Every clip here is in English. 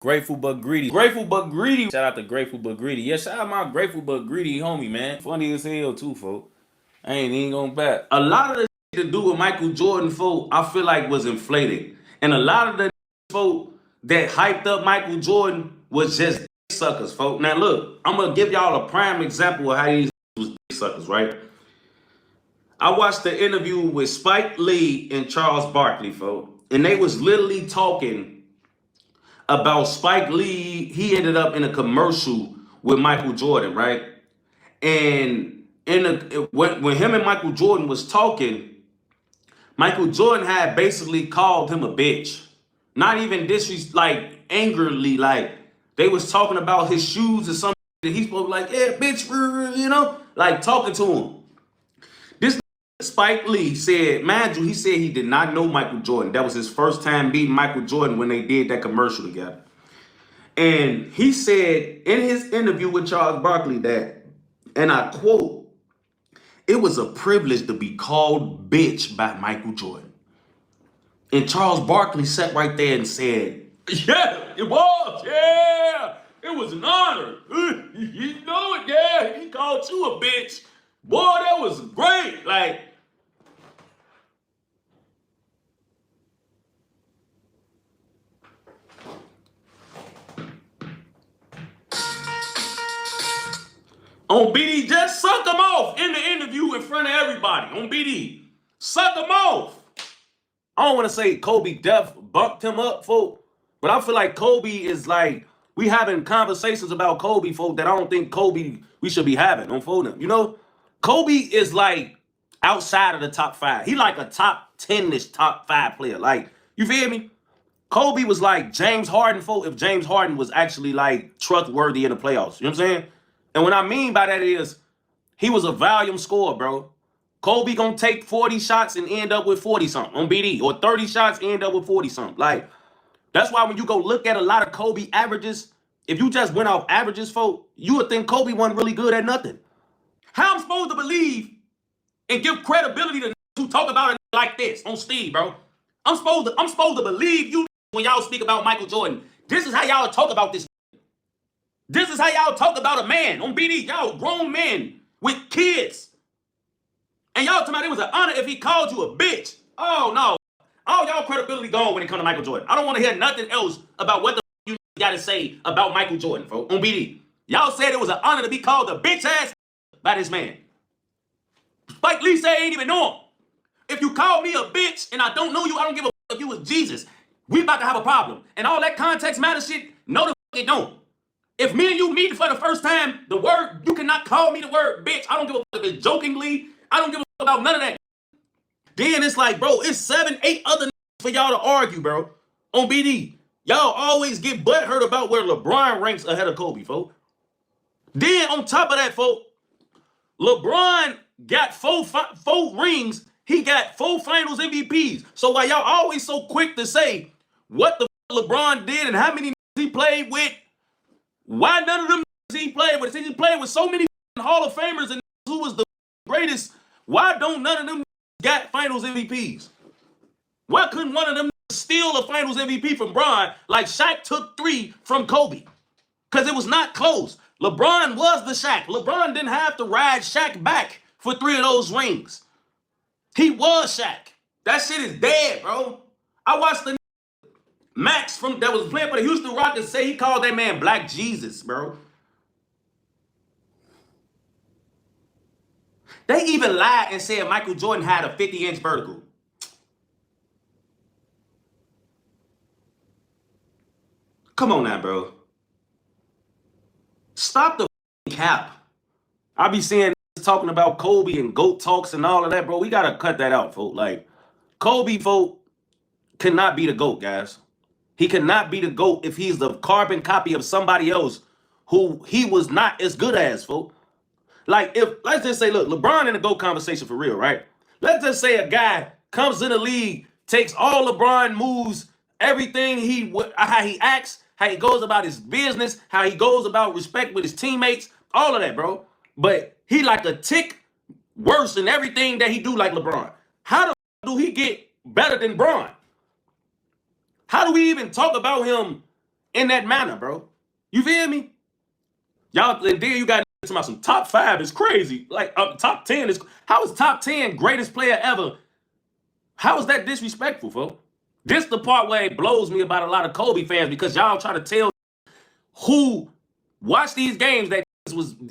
Grateful but greedy. Grateful but greedy. Shout out to Grateful but greedy. Yeah, shout out my Grateful but greedy homie, man. Funny as hell too, folks. I ain't even gonna back. A lot of the shit to do with Michael Jordan, folk, I feel like was inflated. And a lot of the folk that hyped up Michael Jordan was just suckers, folk. Now look, I'm gonna give y'all a prime example of how these was dick suckers, right? I watched the interview with Spike Lee and Charles Barkley, folk, and they was literally talking about Spike Lee. He ended up in a commercial with Michael Jordan, right? And when him and Michael Jordan was talking, Michael Jordan had basically called him a bitch. Not even like angrily, like they was talking about his shoes or something that he spoke like, yeah, bitch, you know, like talking to him. This Spike Lee said, mind you, he said he did not know Michael Jordan. That was his first time meeting Michael Jordan when they did that commercial together. And he said in his interview with Charles Barkley that, and I quote, "It was a privilege to be called bitch by Michael Jordan." And Charles Barkley sat right there and said, "Yeah, it was. Yeah, it was an honor. You know it, yeah. He called you a bitch. Boy, that was great." Like, on BD, just suck him off in the interview in front of everybody. On BD, suck him off. I don't want to say Kobe Def bumped him up, folk, but I feel like Kobe is like, we having conversations about Kobe, folk, that I don't think Kobe we should be having on phone. You know, Kobe is like outside of the top 5. He like a top 10-ish, top 5 player. Like, you feel me? Kobe was like James Harden, folk, if James Harden was actually like trustworthy in the playoffs. You know what I'm saying? And what I mean by that is he was a volume scorer, bro. Kobe gonna take 40 shots and end up with 40-something on BD, or 30 shots, end up with 40-something. Like, that's why when you go look at a lot of Kobe averages, if you just went off averages, folk, you would think Kobe wasn't really good at nothing. How I'm supposed to believe and give credibility to who talk about it like this on Steve, bro? I'm supposed to believe you when y'all speak about Michael Jordan. This is how y'all talk about this. This is how y'all talk about a man on BD. Y'all grown men with kids. And y'all talking about it was an honor if he called you a bitch. Oh, no. All y'all credibility gone when it comes to Michael Jordan. I don't want to hear nothing else about what the you got to say about Michael Jordan, folks, on BD. Y'all said it was an honor to be called a bitch ass by this man. Spike Lee said he ain't even know him. If you call me a bitch and I don't know you, I don't give a if you was Jesus. We about to have a problem. And all that context matter shit, no the it don't. If me and you meet for the first time, the word, you cannot call me the word bitch. I don't give a fuck if it's jokingly. I don't give a fuck about none of that. Then it's like, bro, it's 7, 8 other for y'all to argue, bro, on BD. Y'all always get butthurt about where LeBron ranks ahead of Kobe, folks. Then on top of that, folks, LeBron got four rings. He got 4 finals MVPs. So while y'all always so quick to say what the LeBron did and how many he played with, why none of them he played with? Since he played with so many Hall of Famers and who was the greatest, why don't none of them got finals MVPs? Why couldn't one of them steal a finals MVP from Bron like Shaq took 3 from Kobe? Because it was not close. LeBron was the Shaq. LeBron didn't have to ride Shaq back for 3 of those rings. He was Shaq. That shit is dead, bro. I watched the Max that was playing for the Houston Rockets say he called that man Black Jesus, bro. They even lied and said Michael Jordan had a 50-inch vertical. Come on now, bro. Stop the cap. I be seeing talking about Kobe and GOAT talks and all of that, bro. We got to cut that out, folks. Like, Kobe, folks, cannot be the GOAT, guys. He cannot be the GOAT if he's the carbon copy of somebody else who he was not as good as, folks. Like, let's just say, look, LeBron in the GOAT conversation for real, right? Let's just say a guy comes in the league, takes all LeBron moves, everything how he acts, how he goes about his business, how he goes about respect with his teammates, all of that, bro. But he like a tick worse than everything that he do like LeBron. How the do he get better than Bron? How do we even talk about him in that manner, bro. You feel me? Y'all, and then you got about some top 5 is crazy. Like top 10 is, how is top 10 greatest player ever? How is that disrespectful, folks? This the part where it blows me about a lot of Kobe fans, because y'all try to tell who watch these games that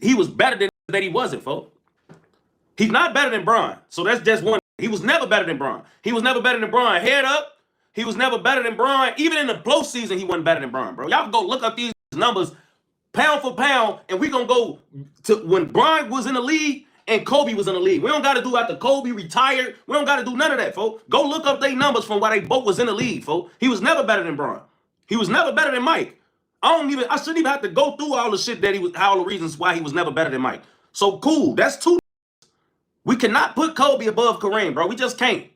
he was better than that he wasn't, folks. He's not better than Bron. So that's just one. He was never better than Bron. He was never better than Bron. Head up. He was never better than Bron. Even in the postseason, he wasn't better than Bron, bro. Y'all can go look up these numbers pound for pound, and we're going to go to when Bron was in the league and Kobe was in the league. We don't got to do after Kobe retired. We don't got to do none of that, folks. Go look up their numbers from why they both was in the league, folks. He was never better than Bron. He was never better than Mike. I shouldn't even have to go through all the shit that all the reasons why he was never better than Mike. So cool. That's two. We cannot put Kobe above Kareem, bro. We just can't.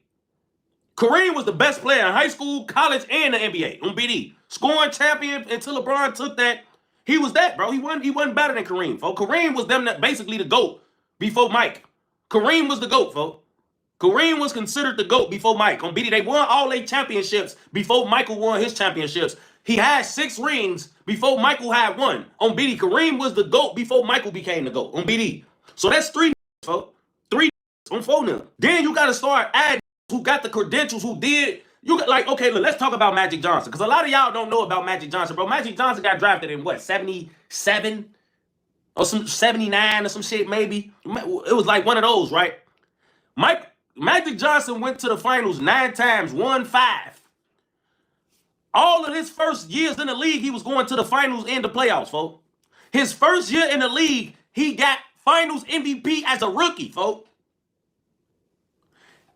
Kareem was the best player in high school, college, and the NBA on BD. Scoring champion until LeBron took that. He was that, bro. He wasn't better than Kareem, folks. Kareem was basically the GOAT before Mike. Kareem was the GOAT, folks. Kareem was considered the GOAT before Mike. On BD, they won all 8 championships before Michael won his championships. He had 6 rings before Michael had 1. On BD, Kareem was the GOAT before Michael became the GOAT. On BD. So that's 3, folks. 3 on 4 now. Then you got to start adding who got the credentials, who did. You got, like, okay, look, let's talk about Magic Johnson, because a lot of y'all don't know about Magic Johnson, bro. Magic Johnson got drafted in what, 77 or some 79 or some shit, maybe. It was like one of those, right? Magic Johnson went to the finals 9 times, won 5. All of his first years in the league, he was going to the finals and the playoffs, folks. His first year in the league, he got finals MVP as a rookie, folks.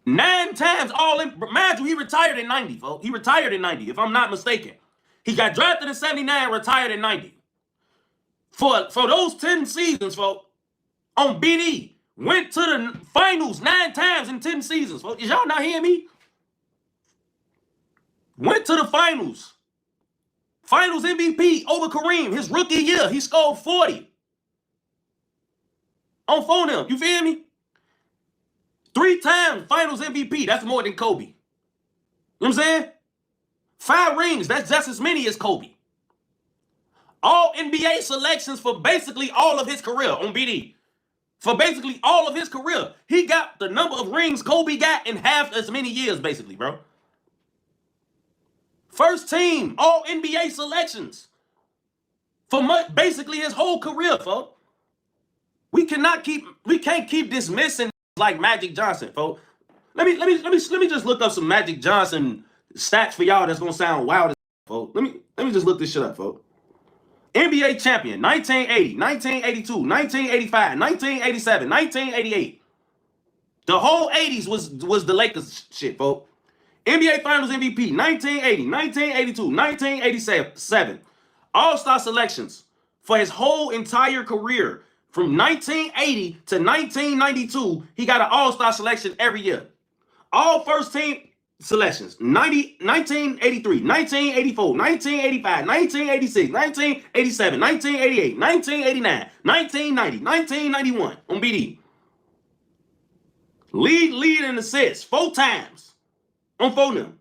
9 times all in. Mind you, he retired in 90, folks. He retired in 90, if I'm not mistaken. He got drafted in 79, retired in 90. For those 10 seasons, folks, on BD, went to the finals 9 times in 10 seasons, folks. Is y'all not hearing me? Went to the finals. Finals MVP over Kareem. His rookie year, he scored 40. On 4 of them. You feel me? 3 times finals MVP. That's more than Kobe. You know what I'm saying? 5 rings. That's just as many as Kobe. All NBA selections for basically all of his career on BD. For basically all of his career. He got the number of rings Kobe got in half as many years, basically, bro. First team, all NBA selections. For basically his whole career, folks. We can't keep dismissing like Magic Johnson, folks. Let me just look up some Magic Johnson stats for y'all that's gonna sound wild as folks. Let me just look this shit up, folks. NBA champion, 1980, 1982, 1985, 1987, 1988. The whole 80s was the Lakers shit, folks. NBA Finals MVP, 1980, 1982, 1987. All-Star selections for his whole entire career. From 1980 to 1992, he got an all-star selection every year. All first-team selections. 1983, 1984, 1985, 1986, 1987, 1988, 1989, 1990, 1991 on BD. Lead in assists 4 times on 4 of them.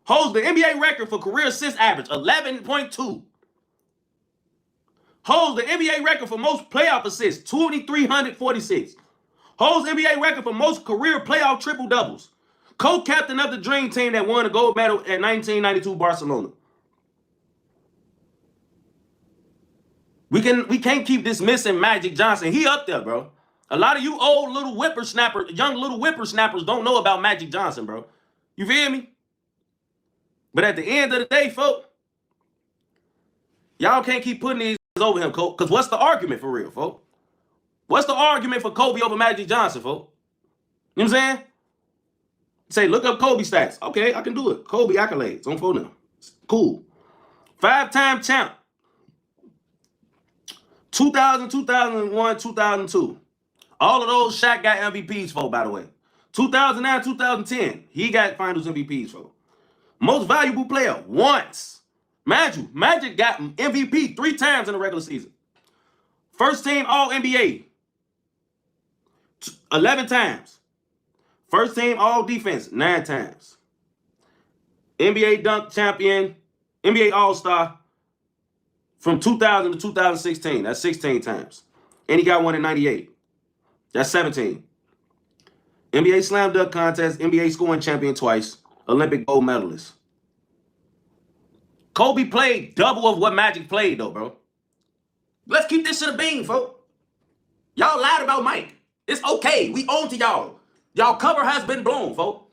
Holds the NBA record for career assist average, 11.2. Holds the NBA record for most playoff assists, 2,346. Holds the NBA record for most career playoff triple-doubles. Co-captain of the Dream Team that won the gold medal at 1992 Barcelona. We can't keep dismissing Magic Johnson. He up there, bro. A lot of you old little whippersnappers, young little whippersnappers don't know about Magic Johnson, bro. You feel me? But at the end of the day, folks, y'all can't keep putting these over him, Kobe. Because what's the argument for real, folks? What's the argument for Kobe over Magic Johnson, folks? You know what I'm saying? Say, look up Kobe stats. Okay, I can do it. Kobe accolades on 4 now. Cool. 5-time champ. 2000, 2001, 2002. All of those Shaq got MVPs for, by the way. 2009, 2010, he got finals MVPs for. Most valuable player, once. Mind you, Magic got MVP 3 times in the regular season. First team All-NBA, 11 times. First team All-Defense, 9 times. NBA dunk champion, NBA All-Star from 2000 to 2016. That's 16 times. And he got one in 98. That's 17. NBA Slam Dunk Contest, NBA scoring champion twice, Olympic gold medalist. Kobe played double of what Magic played, though, bro. Let's keep this shit a bean, folks. Y'all lied about Mike. It's okay. We own to y'all. Y'all cover has been blown, folks.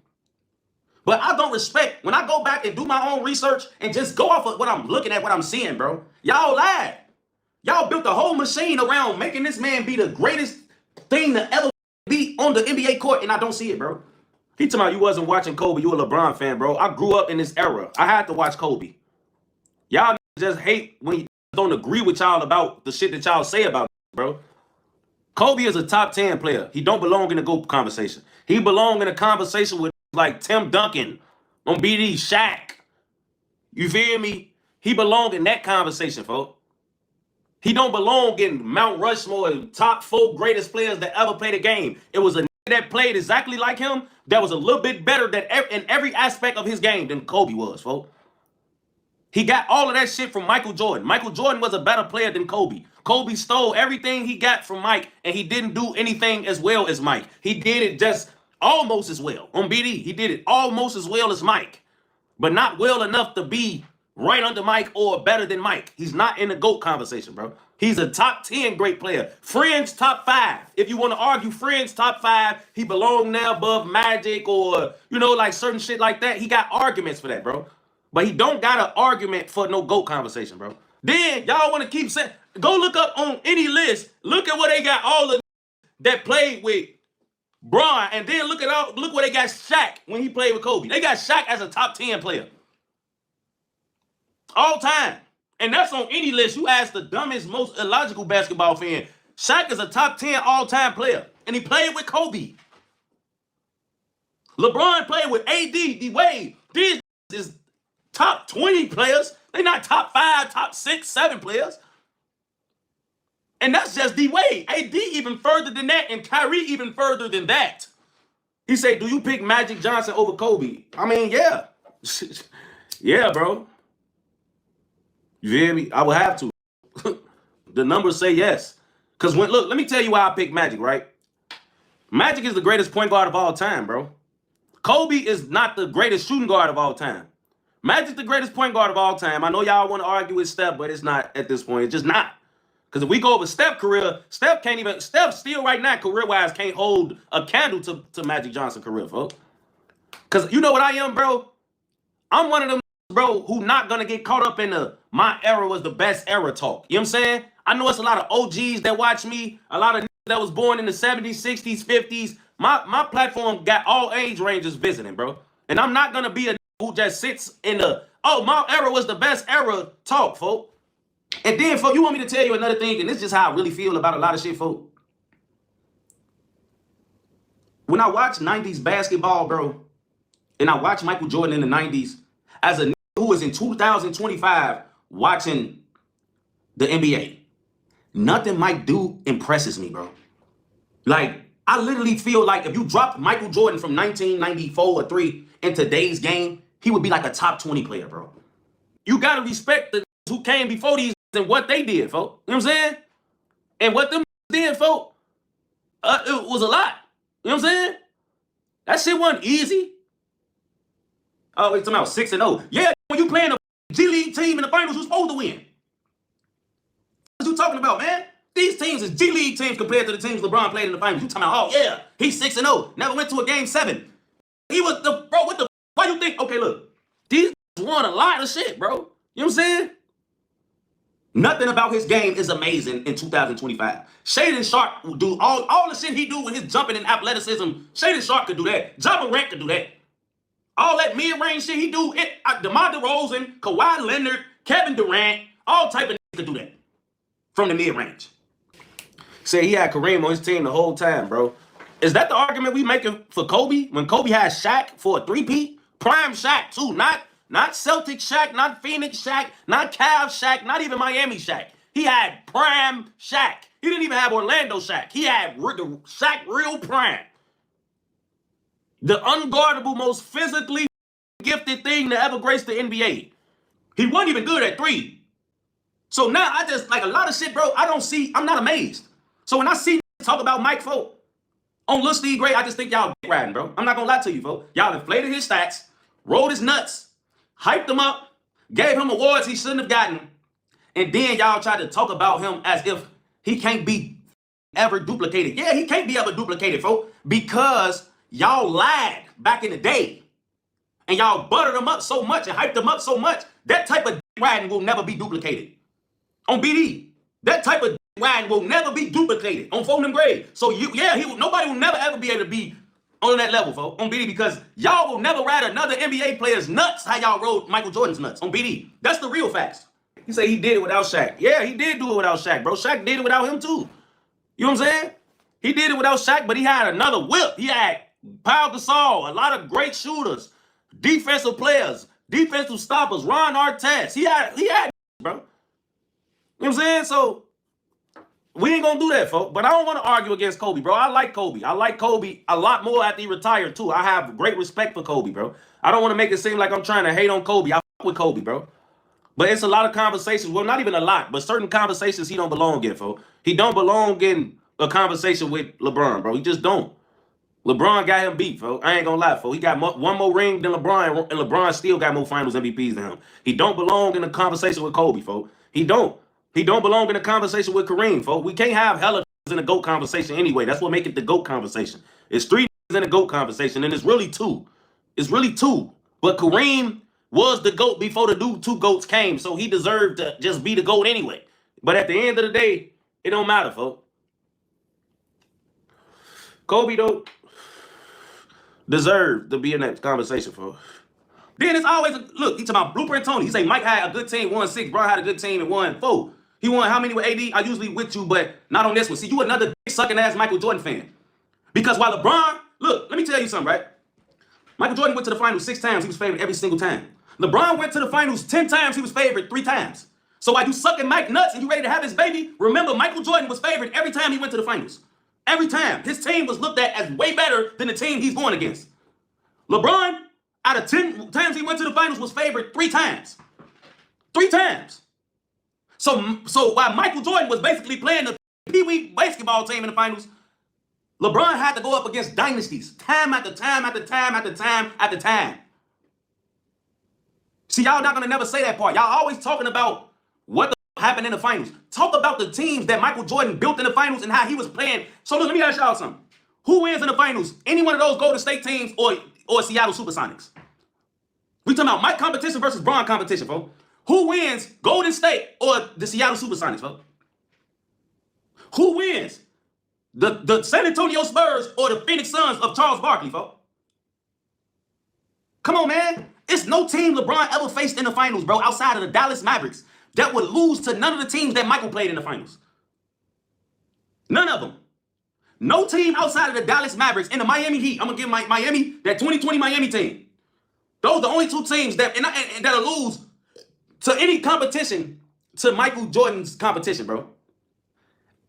But I don't respect, when I go back and do my own research and just go off of what I'm looking at, what I'm seeing, bro. Y'all lied. Y'all built a whole machine around making this man be the greatest thing to ever be on the NBA court, and I don't see it, bro. He talking about you wasn't watching Kobe. You a LeBron fan, bro. I grew up in this era. I had to watch Kobe. Y'all just hate when you don't agree with y'all about the shit that y'all say about, bro. Kobe is a top 10 player. He don't belong in the GOAT conversation. He belong in a conversation with like Tim Duncan on BD, Shaq. You feel me? He belong in that conversation, folks. He don't belong in Mount Rushmore, top 4 greatest players that ever played a game. It was a that played exactly like him that was a little bit better than in every aspect of his game than Kobe was, folks. He got all of that shit from Michael Jordan. Michael Jordan was a better player than Kobe. Kobe stole everything he got from Mike, and he didn't do anything as well as Mike. He did it just almost as well. On BD, he did it almost as well as Mike, but not well enough to be right under Mike or better than Mike. He's not in the GOAT conversation, bro. He's a top 10 great player. Friends, top 5. If you want to argue Friends, top 5, he belonged there above Magic or, you know, like certain shit like that. He got arguments for that, bro. But he don't got an argument for no GOAT conversation, bro. Then y'all want to keep saying, go look up on any list. Look at what they got all the that played with Bryant, and then look where they got Shaq when he played with Kobe. They got Shaq as a top 10 player. All time. And that's on any list. You ask the dumbest, most illogical basketball fan. Shaq is a top 10 all-time player. And he played with Kobe. LeBron played with AD, D-Wade. These is top 20 players. They're not top 5, top 6, 7 players. And that's just D-Wade. AD even further than that, and Kyrie even further than that. He said, do you pick Magic Johnson over Kobe? I mean, yeah. Yeah, bro. You hear me? I would have to. The numbers say yes. Because look, let me tell you why I picked Magic, right? Magic is the greatest point guard of all time, bro. Kobe is not the greatest shooting guard of all time. Magic's the greatest point guard of all time. I know y'all want to argue with Steph, but it's not at this point. It's just not. Because if we go over Steph's career, Steph still right now, career-wise, can't hold a candle to Magic Johnson's career, folks. Because you know what I am, bro? I'm one of them, bro, who not going to get caught up in the my era was the best era talk. You know what I'm saying? I know it's a lot of OGs that watch me, a lot of that was born in the 70s, 60s, 50s. My platform got all age ranges visiting, bro. And I'm not going to be a who just sits in the, oh, my era was the best era talk, folks. And then, folks, you want me to tell you another thing, and this is just how I really feel about a lot of shit, folks. When I watch 90s basketball, bro, and I watch Michael Jordan in the 90s, as a who is in 2025 watching the NBA, nothing Mike do impresses me, bro. Like, I literally feel like if you dropped Michael Jordan from 1994 or 3 in today's game, he would be like a top 20 player, bro. You got to respect the who came before these and what they did, folks. You know what I'm saying? And what them did, folks, it was a lot. You know what I'm saying? That shit wasn't easy. Oh, it's about 6-0. Yeah, when you playing a G League team in the finals, who's supposed to win? What you talking about, man? These teams is G League teams compared to the teams LeBron played in the finals. You talking about, oh yeah, he's 6-0. Never went to a game 7. He was the bro. What the? Why you think? Okay, look, these won a lot of shit, bro. You know what I'm saying? Nothing about his game is amazing in 2025. Shaden Sharp will do all the shit he do with his jumping and athleticism. Shaden Sharp could do that. Ja Morant could do that. All that mid-range shit he do, DeMar DeRozan, Kawhi Leonard, Kevin Durant, all type of could do that from the mid-range. Say he had Kareem on his team the whole time, bro. Is that the argument we making for Kobe? When Kobe had Shaq for a 3-peat? Prime Shaq, too. Not Celtic Shaq, not Phoenix Shaq, not Cavs Shaq, not even Miami Shaq. He had prime Shaq. He didn't even have Orlando Shaq. He had the Shaq real prime. The unguardable, most physically gifted thing to ever grace the NBA. He wasn't even good at 3. So now I just, like, a lot of shit, bro, I'm not amazed. So when I see talk about Mike, folk, on Lil Steve Gray, I just think y'all riding, bro. I'm not gonna lie to you, folks. Y'all inflated his stats, rolled his nuts, hyped him up, gave him awards he shouldn't have gotten, and then y'all tried to talk about him as if he can't be ever duplicated. Yeah, he can't be ever duplicated, folks, because y'all lied back in the day. And y'all buttered him up so much and hyped him up so much, that type of riding will never be duplicated. On BD, that type of riding will never be duplicated on Folding Grade. So nobody will never ever be able to be on that level, folks, on BD, because y'all will never ride another NBA player's nuts how y'all rode Michael Jordan's nuts on BD. That's the real facts. He say he did it without Shaq. Yeah, he did do it without Shaq, bro. Shaq did it without him too. You know what I'm saying? He did it without Shaq, but he had another whip. He had Pau Gasol, a lot of great shooters, defensive players, defensive stoppers, Ron Artest. He had, bro. You know what I'm saying? So we ain't gonna do that, folks. But I don't want to argue against Kobe, bro. I like Kobe. I like Kobe a lot more after he retired, too. I have great respect for Kobe, bro. I don't want to make it seem like I'm trying to hate on Kobe. I fuck with Kobe, bro. But it's a lot of conversations. Well, not even a lot, but certain conversations he don't belong in, folks. He don't belong in a conversation with LeBron, bro. He just don't. LeBron got him beat, folks. I ain't gonna lie, folks. He got one more ring than LeBron, and LeBron still got more finals MVPs than him. He don't belong in a conversation with Kobe, folks. He don't. He don't belong in a conversation with Kareem, folks. We can't have hella in a GOAT conversation anyway. That's what make it the GOAT conversation. It's 3 in a GOAT conversation, and it's really 2. It's really 2. But Kareem was the GOAT before the 2 GOATs came, so he deserved to just be the GOAT anyway. But at the end of the day, it don't matter, folks. Kobe don't deserve to be in that conversation, folks. Then it's always, look, he talking about Blueprint Tony. He say Mike had a good team, won 6. Bron had a good team and won 4. He won how many with AD? I usually with you, but not on this one. See, you another dick-sucking ass Michael Jordan fan. Because while LeBron, look, let me tell you something, right? Michael Jordan went to the finals 6 times. He was favored every single time. LeBron went to the finals 10 times. He was favored 3 times. So while you sucking Mike nuts and you ready to have his baby, remember Michael Jordan was favored every time he went to the finals. Every time. His team was looked at as way better than the team he's going against. LeBron, out of 10 times he went to the finals, was favored 3 times. 3 times. So while Michael Jordan was basically playing the Pee-wee basketball team in the finals, LeBron had to go up against dynasties time after time after time after time after time. See, y'all not gonna never say that part. Y'all always talking about what the happened in the finals. Talk about the teams that Michael Jordan built in the finals and how he was playing. So look, let me ask y'all something. Who wins in the finals? Any one of those Golden State teams or Seattle Supersonics? We talking about Mike competition versus Bron competition, folks. Who wins, Golden State or the Seattle Supersonics, folks? Who wins? The San Antonio Spurs or the Phoenix Suns of Charles Barkley, folks? Come on, man. It's no team LeBron ever faced in the finals, bro, outside of the Dallas Mavericks that would lose to none of the teams that Michael played in the finals. None of them. No team outside of the Dallas Mavericks and the Miami Heat. I'm going to give Miami, that 2020 Miami team. Those are the only 2 teams that'll lose to any competition to Michael Jordan's competition, bro.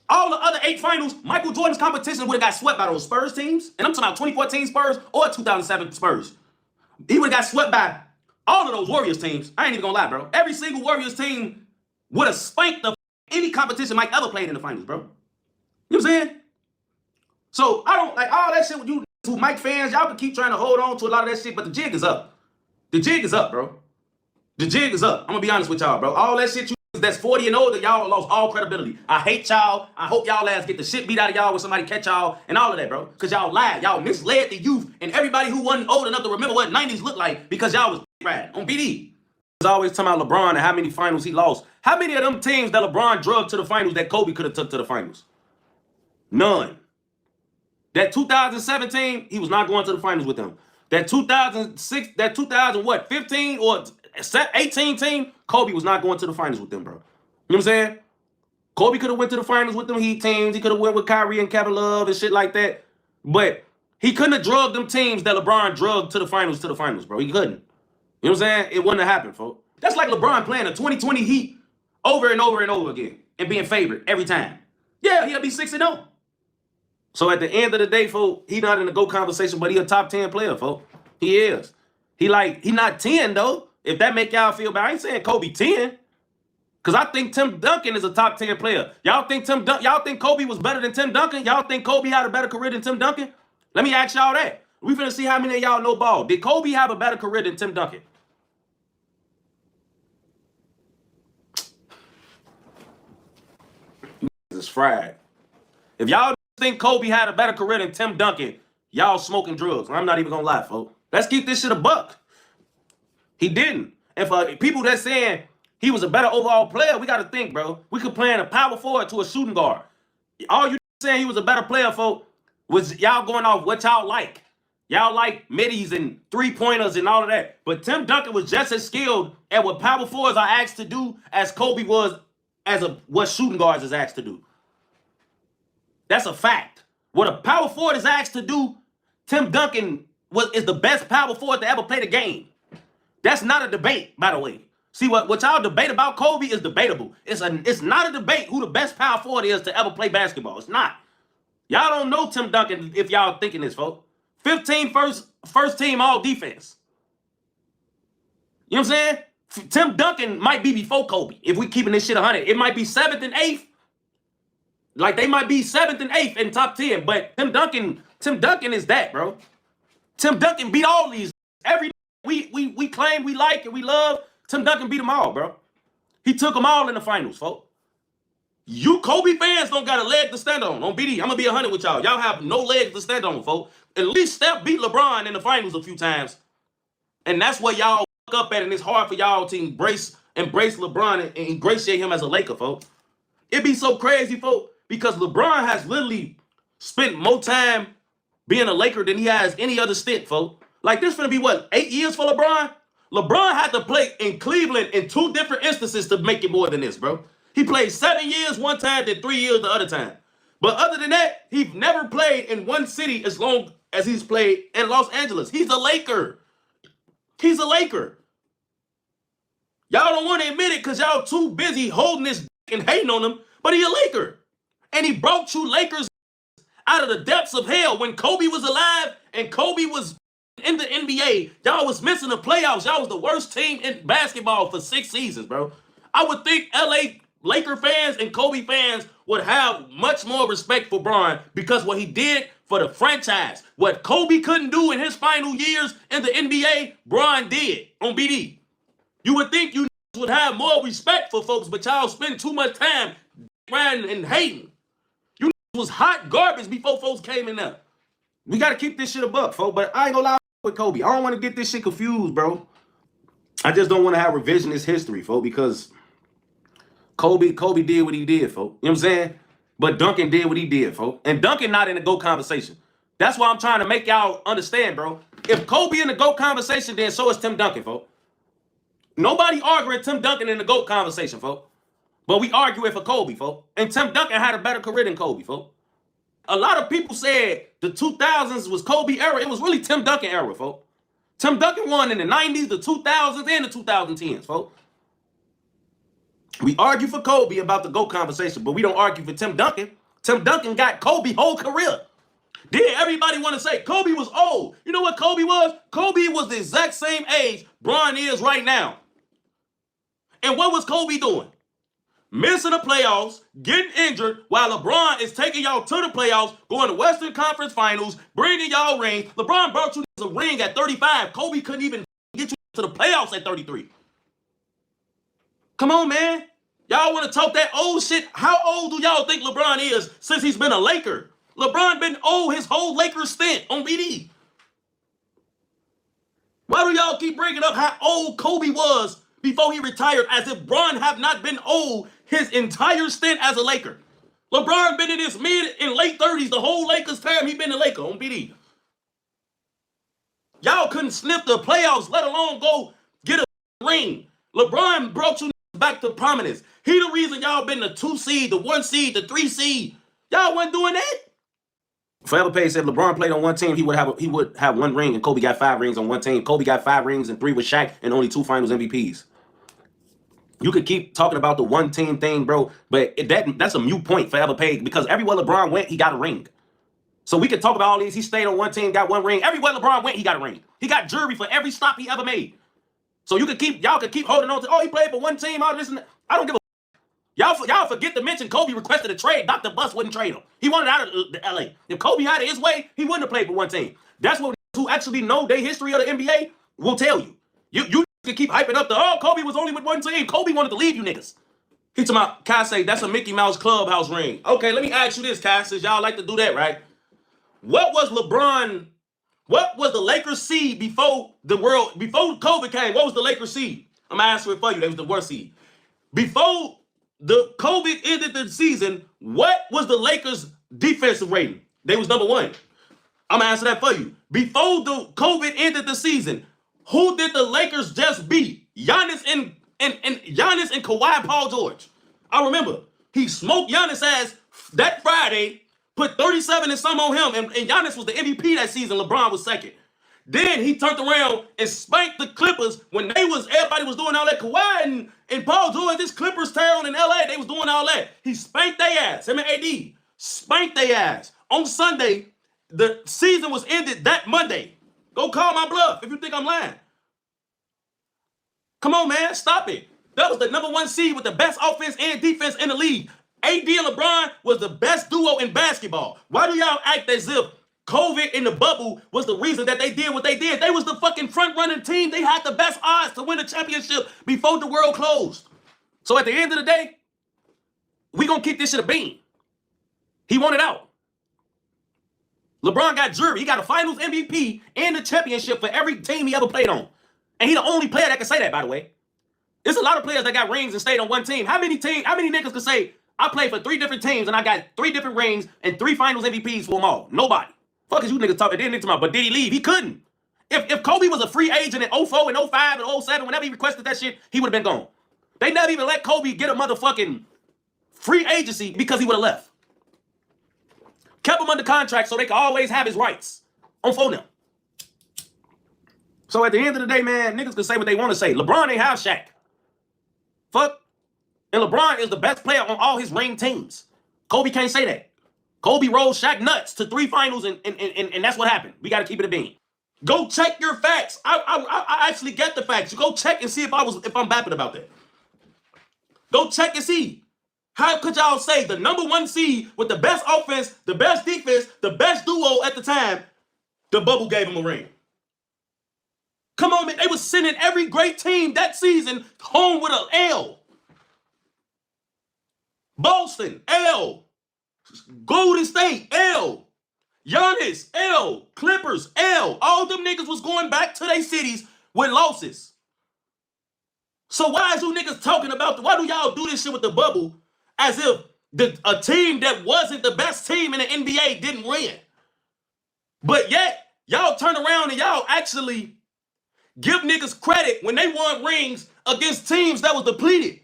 All the other 8 finals, Michael Jordan's competition would have got swept by those Spurs teams. And I'm talking about 2014 Spurs or 2007 Spurs. He would have got swept by all of those Warriors teams. I ain't even gonna lie, bro. Every single Warriors team would have spanked any competition Mike ever played in the finals, bro. You know what I'm saying? So I don't like all that shit with you Mike fans. Y'all can keep trying to hold on to a lot of that shit, but the jig is up. The jig is up, bro. The jig is up. I'm gonna be honest with y'all, bro. All that shit that's 40 and older, y'all lost all credibility. I hate y'all. I hope y'all ass get the shit beat out of y'all when somebody catch y'all and all of that, bro. Because y'all lied. Y'all misled the youth and everybody who wasn't old enough to remember what 90s looked like because y'all was right on BD. I was always talking about LeBron and how many finals he lost. How many of them teams that LeBron drugged to the finals that Kobe could have took to the finals? None. That 2017, he was not going to the finals with them. That 2006, that 15 or 18 team, Kobe was not going to the finals with them, bro. You know what I'm saying? Kobe could have went to the finals with them Heat teams. He could have went with Kyrie and Kevin Love and shit like that. But he couldn't have drugged them teams that LeBron drugged to the finals, bro. He couldn't. You know what I'm saying? It wouldn't have happened, folks. That's like LeBron playing a 2020 Heat over and over and over again and being favored every time. Yeah, he'll be 6-0. So at the end of the day, folks, he not in the GOAT conversation, but he a top 10 player, folks. He is. He not 10, though. If that make y'all feel bad, I ain't saying Kobe 10. Because I think Tim Duncan is a top 10 player. Y'all think Kobe was better than Tim Duncan? Y'all think Kobe had a better career than Tim Duncan? Let me ask y'all that. We finna see how many of y'all know ball. Did Kobe have a better career than Tim Duncan? This is fried. If y'all think Kobe had a better career than Tim Duncan, y'all smoking drugs. I'm not even gonna lie, folks. Let's keep this shit a buck. He didn't. And for people that saying he was a better overall player, we got to think, bro. We could play in a power forward to a shooting guard. All you saying he was a better player, folks, was y'all going off what y'all like. Y'all like middies and three-pointers and all of that. But Tim Duncan was just as skilled at what power forwards are asked to do as Kobe was as what shooting guards is asked to do. That's a fact. What a power forward is asked to do, Tim Duncan is the best power forward to ever play the game. That's not a debate, by the way. See, what y'all debate about Kobe is debatable. It's not a debate who the best power forward is to ever play basketball. It's not. Y'all don't know Tim Duncan if y'all thinking this, folks. 15 first team all defense. You know what I'm saying? Tim Duncan might be before Kobe if we keeping this shit 100. It might be 7th and 8th. Like they might be 7th and 8th in top 10, but Tim Duncan is that, bro. Tim Duncan beat all these. Every we claim we like and we love. Tim Duncan beat them all, bro. He took them all in the finals, folks. You Kobe fans don't got a leg to stand on BD. I'm gonna be 100 with y'all. Y'all have no legs to stand on, folks. At least Steph beat LeBron in the finals a few times, and that's where y'all fuck up at. And it's hard for y'all to embrace LeBron and ingratiate him as a Laker, folks. It be so crazy, folks, because LeBron has literally spent more time being a Laker than he has any other stint, folks. Like this finna be what, 8 years for LeBron? LeBron had to play in Cleveland in 2 different instances to make it more than this, bro. He played 7 years one time, then 3 years the other time. But other than that, he's never played in one city as long as he's played in Los Angeles. He's a Laker. He's a Laker. Y'all don't want to admit it because y'all too busy holding this and hating on him, but he a Laker. And he brought you Lakers out of the depths of hell when Kobe was alive and Kobe was in the NBA. Y'all was missing the playoffs. Y'all was the worst team in basketball for 6 seasons, bro. I would think LA Laker fans and Kobe fans would have much more respect for Bron because what he did for the franchise, what Kobe couldn't do in his final years in the NBA, Bron did on BD. You would think you would have more respect for folks, but y'all spend too much time riding and hating. You was hot garbage before folks came in there. We got to keep this shit a buck, folks, but I ain't gonna lie with Kobe. I don't want to get this shit confused, bro. I just don't want to have revisionist history, folks, because Kobe did what he did, folks. You know what I'm saying? But Duncan did what he did, folks. And Duncan not in the GOAT conversation. That's why I'm trying to make y'all understand, bro. If Kobe in the GOAT conversation, then so is Tim Duncan, folks. Nobody arguing Tim Duncan in the GOAT conversation, folks. But we arguing for Kobe, folks. And Tim Duncan had a better career than Kobe, folks. A lot of people said the 2000s was Kobe era. It was really Tim Duncan era, folks. Tim Duncan won in the 90s, the 2000s, and the 2010s, folks. We argue for Kobe about the GOAT conversation, but we don't argue for Tim Duncan. Tim Duncan got Kobe's whole career. Then everybody want to say Kobe was old. You know what Kobe was? Kobe was the exact same age Bron is right now. And what was Kobe doing? Missing the playoffs, getting injured, while LeBron is taking y'all to the playoffs, going to Western Conference Finals, bringing y'all rings. LeBron brought you a ring at 35. Kobe couldn't even get you to the playoffs at 33. Come on, man. Y'all want to talk that old shit? How old do y'all think LeBron is since he's been a Laker? LeBron been old his whole Lakers stint on BD. Why do y'all keep bringing up how old Kobe was before he retired as if Bron have not been old his entire stint as a Laker? LeBron been in his mid and late 30s the whole Lakers time he been a Laker on BD. Y'all couldn't sniff the playoffs, let alone go get a ring. LeBron brought you back to prominence. He the reason y'all been the 2 seed, the 1 seed, the 3 seed. Y'all wasn't doing that. Forever Page said if LeBron played on one team, he would have 1 ring, and Kobe got 5 rings on one team. Kobe got 5 rings and 3 with Shaq and only 2 finals MVPs. You could keep talking about the one team thing, bro, but that's a mute point, Forever Page, because everywhere LeBron went, he got a ring. So we could talk about all these. He stayed on one team, got 1 ring. Everywhere LeBron went, he got a ring. He got jury for every stop he ever made. So y'all could keep holding on to, oh, he played for one team, all this and that. I don't give a y'all forget to mention Kobe requested a trade. Dr. Bus wouldn't trade him. He wanted out of the LA. If Kobe had it his way, he wouldn't have played for one team. That's what who actually know their history of the NBA will tell you. You can keep hyping up Kobe was only with one team. Kobe wanted to leave you niggas. He talking about, Kai say, that's a Mickey Mouse clubhouse ring. Okay, let me ask you this, Kai, since y'all like to do that, right? What was the Lakers seed before COVID came? What was the Lakers seed? I'm gonna answer it for you. They was the worst seed. Before the COVID ended the season, what was the Lakers defensive rating? They was number 1. I'm gonna answer that for you. Before the COVID ended the season, who did the Lakers just beat? Giannis and Kawhi Paul George. I remember he smoked Giannis' ass that Friday, put 37 and some on him, and Giannis was the MVP that season. LeBron was second. Then he turned around and spanked the Clippers when everybody was doing all that. Kawhi and Paul George, this Clippers town in LA, they was doing all that. He spanked their ass. Him and AD spanked their ass. On Sunday, the season was ended that Monday. Go call my bluff if you think I'm lying. Come on, man. Stop it. That was the number 1 seed with the best offense and defense in the league. AD and LeBron was the best duo in basketball. Why do y'all act as if COVID in the bubble was the reason that they did what they did? They was the fucking front-running team. They had the best odds to win the championship before the world closed. So at the end of the day, we gonna keep this shit a bean. He wanted out. LeBron got jury. He got a finals MVP and the championship for every team he ever played on. And he the only player that can say that, by the way. There's a lot of players that got rings and stayed on one team. How many niggas can say, I played for 3 different teams and I got 3 different rings and 3 finals MVPs for them all? Nobody. Fuck is you niggas talking? They didn't talk about, but did he leave? He couldn't. If Kobe was a free agent in 04 and 05 and 07, whenever he requested that shit, he would have been gone. They never even let Kobe get a motherfucking free agency because he would have left. Kept him under contract so they could always have his rights on phone them. So at the end of the day, man, niggas can say what they want to say. LeBron ain't have Shaq. Fuck. And LeBron is the best player on all his ring teams. Kobe can't say that. Kobe rolled Shaq nuts to 3 finals, and that's what happened. We got to keep it a bean. Go check your facts. I actually get the facts. You go check and see if I'm bapping about that. Go check and see. How could y'all say the number 1 seed with the best offense, the best defense, the best duo at the time, the bubble gave him a ring? Come on, man. They was sending every great team that season home with an L. Boston, L. Golden State, L. Giannis, L. Clippers, L. All them niggas was going back to their cities with losses. So why is you niggas talking about, why do y'all do this shit with the bubble as if a team that wasn't the best team in the NBA didn't win? But yet, y'all turn around and y'all actually give niggas credit when they won rings against teams that was depleted.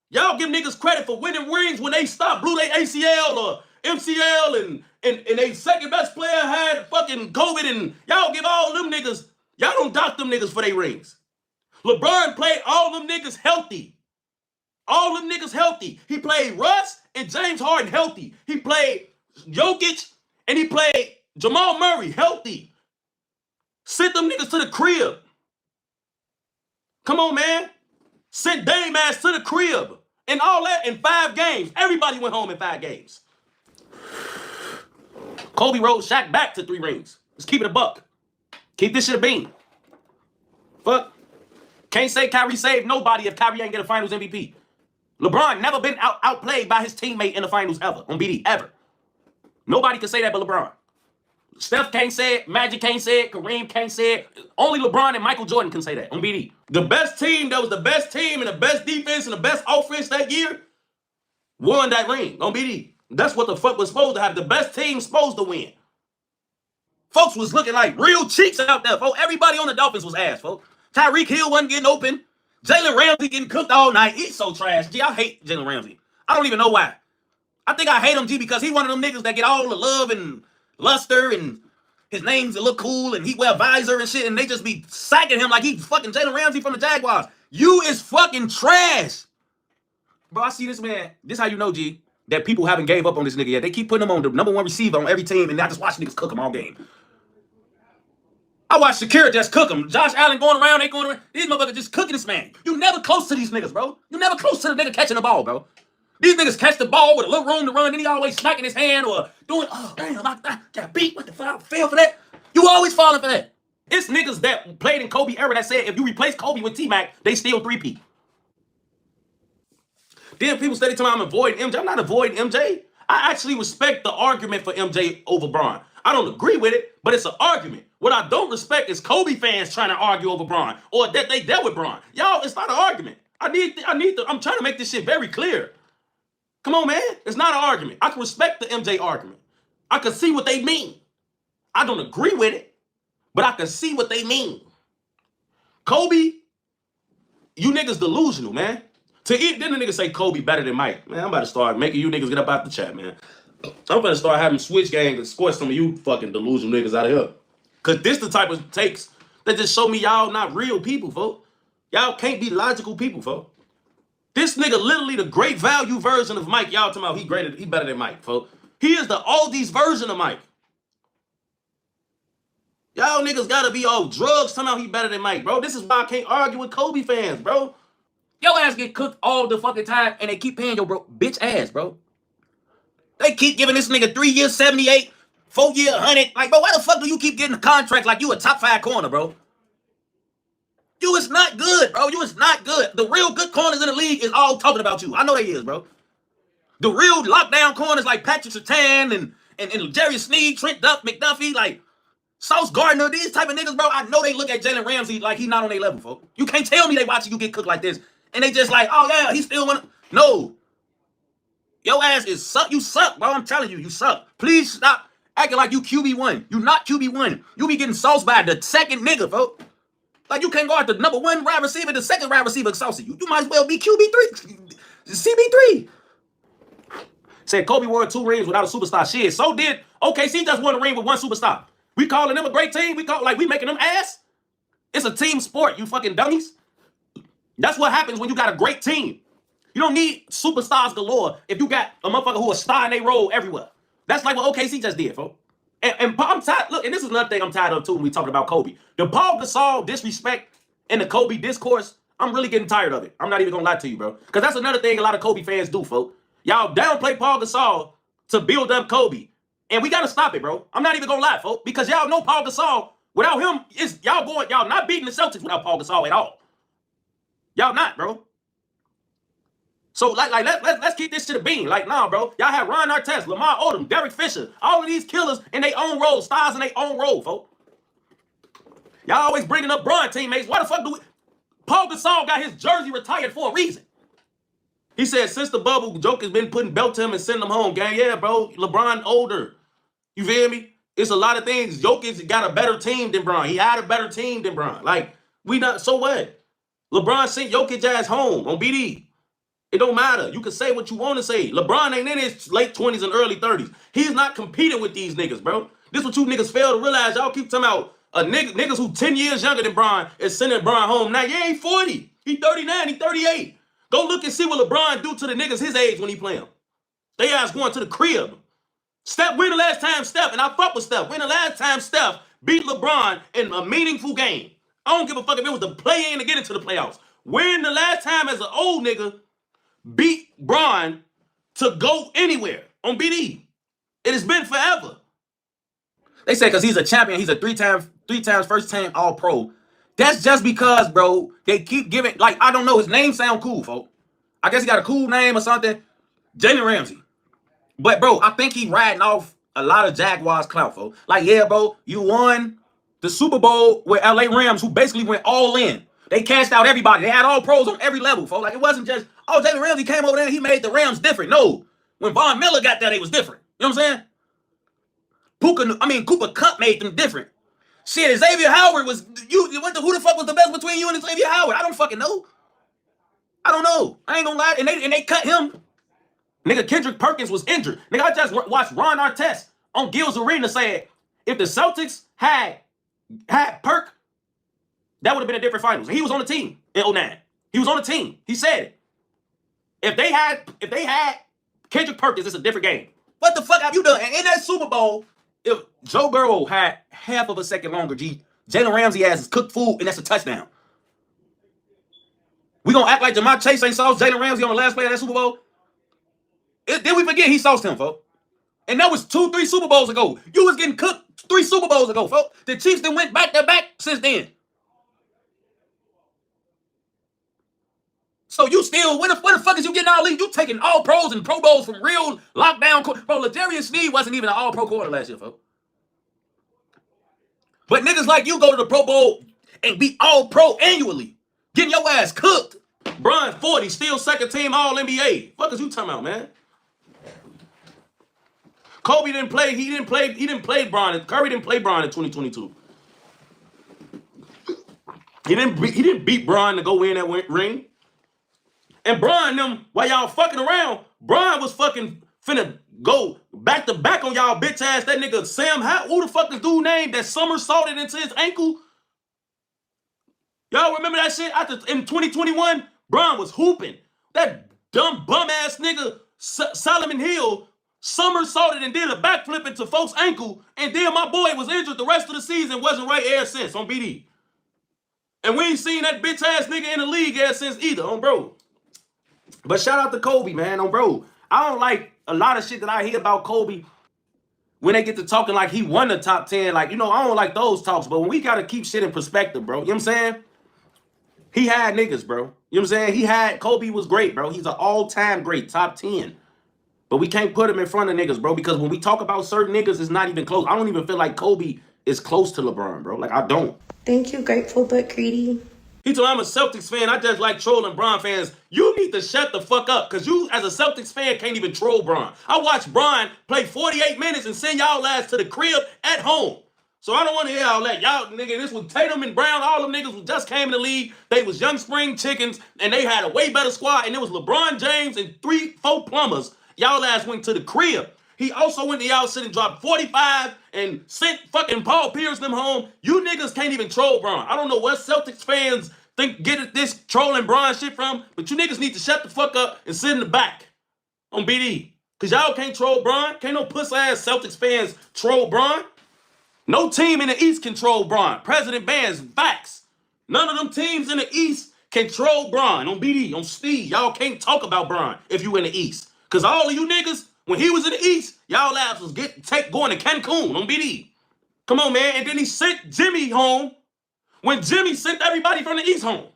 Y'all give niggas credit for winning rings when they blew their ACL or MCL and they second best player had fucking COVID, and y'all give all them niggas, y'all don't dock them niggas for their rings. LeBron played all them niggas healthy. All them niggas healthy. He played Russ and James Harden healthy. He played Jokic and he played Jamal Murray healthy. Sent them niggas to the crib. Come on, man. Sent Dame ass to the crib. And all that in 5 games. Everybody went home in 5 games. Kobe rolled Shaq back to 3 rings. Let's keep it a buck. Keep this shit a bean. Fuck. Can't say Kyrie saved nobody if Kyrie ain't get a finals MVP. LeBron never been outplayed by his teammate in the finals ever. On BD, ever. Nobody can say that but LeBron. Steph can't say it. Magic can't say it. Kareem can't say it. Only LeBron and Michael Jordan can say that on BD. The best team that was the best team and the best defense and the best offense that year won that ring on BD. That's what the fuck was supposed to happen. The best team supposed to win. Folks was looking like real cheeks out there, folks. Everybody on the Dolphins was ass, folks. Tyreek Hill wasn't getting open. Jalen Ramsey getting cooked all night. He's so trash. Gee, I hate Jalen Ramsey. I don't even know why. I think I hate him, G, because he's one of them niggas that get all the love and luster, and his name's look cool, and he wear a visor and shit, and they just be sacking him like he's fucking Jalen Ramsey from the Jaguars. You is fucking trash. Bro, I see this man. This how you know, G, that people haven't gave up on this nigga yet. They keep putting him on the number 1 receiver on every team, and I just watch niggas cook him all game. I watched Shakira just cook him. Josh Allen going around, they going around. These motherfuckers just cooking this man. You never close to these niggas, bro. You never close to the nigga catching the ball, bro. These niggas catch the ball with a little room to run, then he always smacking his hand or doing, oh, damn, I got beat. What the fuck? I fell for that. You always falling for that. It's niggas that played in Kobe era that said if you replace Kobe with T-Mac, they still 3P. Then people steady telling me I'm avoiding MJ. I'm not avoiding MJ. I actually respect the argument for MJ over Bron. I don't agree with it, but it's an argument. What I don't respect is Kobe fans trying to argue over Bron or that they dealt with Bron. Y'all, it's not an argument. I'm trying to make this shit very clear. Come on, man. It's not an argument. I can respect the MJ argument. I can see what they mean. I don't agree with it, but I can see what they mean. Kobe, you niggas delusional, man. Then the niggas say Kobe better than Mike. Man, I'm about to start making you niggas get up out the chat, man. I'm about to start having switch gangs and squish some of you fucking delusional niggas out of here. Because this the type of takes that just show me y'all not real people, folks. Y'all can't be logical people, folks. This nigga literally the great value version of Mike. Y'all talking about he better than Mike, folks. He is the oldies version of Mike. Y'all niggas gotta be on drugs talking about he better than Mike, bro. This is why I can't argue with Kobe fans, bro. Your ass get cooked all the fucking time and they keep paying your bitch ass, bro. They keep giving this nigga 3 years, 78, 4 year, 100. Like, bro, why the fuck do you keep getting a contract like you a top 5 corner, bro? You is not good, bro. You is not good. The real good corners in the league is all talking about you. I know they is, bro. The real lockdown corners like Patrick Surtain and Jerry Sneed, Trent McDuffie, like Sauce Gardner, these type of niggas, bro. I know they look at Jalen Ramsey like he not on their level, folks. You can't tell me they watching you get cooked like this. And they just like, oh yeah, he still wanna. No. Your ass is suck. You suck, bro. I'm telling you, you suck. Please stop acting like you QB1. You not QB1. You be getting sauced by the second nigga, folks. Like you can't go out the number 1 wide receiver, the second wide receiver saucing you. You might as well be QB3, CB3. Said Kobe won 2 rings without a superstar. Shit, so did OKC just won a ring with 1 superstar. We calling them a great team. We making them ass. It's a team sport, you fucking dummies. That's what happens when you got a great team. You don't need superstars galore if you got a motherfucker who a star in their role everywhere. That's like what OKC just did, folks. And I'm tired. Look, and this is another thing I'm tired of too when we talking about Kobe. The Paul Gasol disrespect and the Kobe discourse, I'm really getting tired of it. I'm not even gonna lie to you, bro. Because that's another thing a lot of Kobe fans do, folks. Y'all downplay Paul Gasol to build up Kobe. And we gotta stop it, bro. I'm not even gonna lie, folks. Because y'all know Paul Gasol, without him, y'all not beating the Celtics without Paul Gasol at all. Y'all not, bro. So let's keep this to the beam. Like, nah, bro. Y'all have Ron Artest, Lamar Odom, Derek Fisher, all of these killers in their own role, stars in their own role, folks. Y'all always bringing up Bron teammates. Why the fuck do we? Paul Gasol got his jersey retired for a reason. He said since the bubble, Joker's been putting belt to him and sending him home, gang. Yeah, bro. LeBron older. You feel me? It's a lot of things. Jokic got a better team than Bron. He had a better team than Bron. Like, we not, so what? LeBron sent Jokic ass home on BD. It don't matter. You can say what you want to say. LeBron ain't in his late 20s and early 30s. He's not competing with these niggas, bro. This what you niggas fail to realize. Y'all keep talking about niggas who 10 years younger than Bron is sending Bron home. Now, he ain't 40. He 39. He 38. Go look and see what LeBron do to the niggas his age when he play him. They ass going to the crib. When the last time Steph, and I fuck with Steph, when the last time Steph beat LeBron in a meaningful game? I don't give a fuck if it was the play-in to get into the playoffs. When the last time as an old nigga beat Bron to go anywhere on BD? It has been forever. They say because he's a champion, he's a three times first team All-Pro. That's just because, bro, they keep giving, like, I don't know, his name sound cool, folks. I guess he got a cool name or something. Jalen Ramsey. But, bro, I think he riding off a lot of Jaguars clout, folks. Like, yeah, bro, you won the Super Bowl with LA Rams, who basically went all in. They cashed out everybody. They had all pros on every level, folks. Like, it wasn't just, oh, Jalen Ramsey came over there and he made the Rams different. No. When Von Miller got there, they was different. You know what I'm saying? Cooper Kupp made them different. Shit, Xavier Howard was, who the fuck was the best between you and Xavier Howard? I don't fucking know. I don't know. I ain't gonna lie. And they cut him. Nigga, Kendrick Perkins was injured. Nigga, I just watched Ron Artest on Gil's Arena say if the Celtics had Perk, that would have been a different finals. And he was on the team in 09. He was on the team. He said it. If they had Kendrick Perkins, it's a different game. What the fuck have you done? And in that Super Bowl, if Joe Burrow had half of a second longer, G, Jalen Ramsey ass is cooked food, and that's a touchdown. We gonna act like Jamar Chase ain't sauced Jalen Ramsey on the last play of that Super Bowl? Did we forget he sauced him, folks? And that was 2-3 Super Bowls ago. You was getting cooked 3 Super Bowls ago, folks. The Chiefs then went back to back since then. So you still, where the fuck is you getting all these? You taking all pros and Pro Bowls from real lockdown. Bro, L'Jarius Sneed wasn't even an all pro quarter last year, folks. But niggas like you go to the Pro Bowl and be all pro annually, getting your ass cooked. Bryant 40, still second team all NBA. Fuck is you talking about, man? Kobe didn't play. He didn't play Bryant. Curry didn't play Bryant in 2022. He didn't beat Bryant to go win that ring. And Bryant them, while y'all fucking around, Bryant was fucking finna go back to back on y'all bitch ass. That nigga Sam, who the fuck is dude named that somersaulted into his ankle? Y'all remember that shit? In 2021, Bryant was hooping. That dumb bum ass nigga Solomon Hill somersaulted and did a backflip into folks' ankle, and then my boy was injured the rest of the season, wasn't right ever since on BD. And we ain't seen that bitch ass nigga in the league ever since either, on bro. But shout out to Kobe, man, on bro. I don't like a lot of shit that I hear about Kobe when they get to talking like he won the top 10. Like, you know, I don't like those talks, but when we got to keep shit in perspective, bro. You know what I'm saying? He had niggas, bro. You know what I'm saying? Kobe was great, bro. He's an all-time great, top 10. But we can't put him in front of niggas, bro, because when we talk about certain niggas, it's not even close. I don't even feel like Kobe is close to LeBron, bro. Like, I don't. Thank you, Grateful but Greedy. He told me I'm a Celtics fan. I just like trolling Bron fans. You need to shut the fuck up, because you, as a Celtics fan, can't even troll Bron. I watched Bron play 48 minutes and send y'all ass to the crib at home. So I don't want to hear all that. Y'all, nigga, this was Tatum and Brown. All them niggas just came in the league. They was young spring chickens, and they had a way better squad, and it was LeBron James and 3-4 plumbers. Y'all ass went to the crib. He also went to y'all city and dropped 45 and sent fucking Paul Pierce them home. You niggas can't even troll Bron. I don't know what Celtics fans get this trolling Bron shit from, but you niggas need to shut the fuck up and sit in the back on BD. Because y'all can't troll Bron. Can't no puss-ass Celtics fans troll Bron. No team in the East can troll Bron. President Bands, facts. None of them teams in the East can troll Bron on BD, on Steve. Y'all can't talk about Bron if you in the East. Because all of you niggas, when he was in the East, y'all ass was going to Cancun on BD. Come on, man. And then he sent Jimmy home when Jimmy sent everybody from the East home.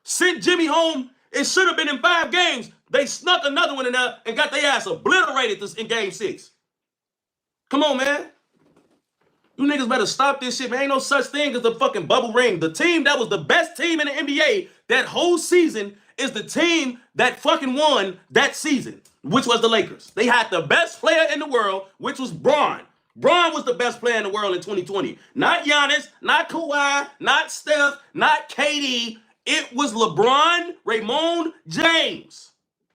Sent Jimmy home. It should have been in 5 games. They snuck another one in there and got their ass obliterated in game 6. Come on, man. You niggas better stop this shit, man. Ain't no such thing as the fucking bubble ring. The team that was the best team in the NBA that whole season is the team that fucking won that season, which was the Lakers. They had the best player in the world, which was Bron. Bron was the best player in the world in 2020. Not Giannis, not Kawhi, not Steph, not KD. It was LeBron, Raymond James.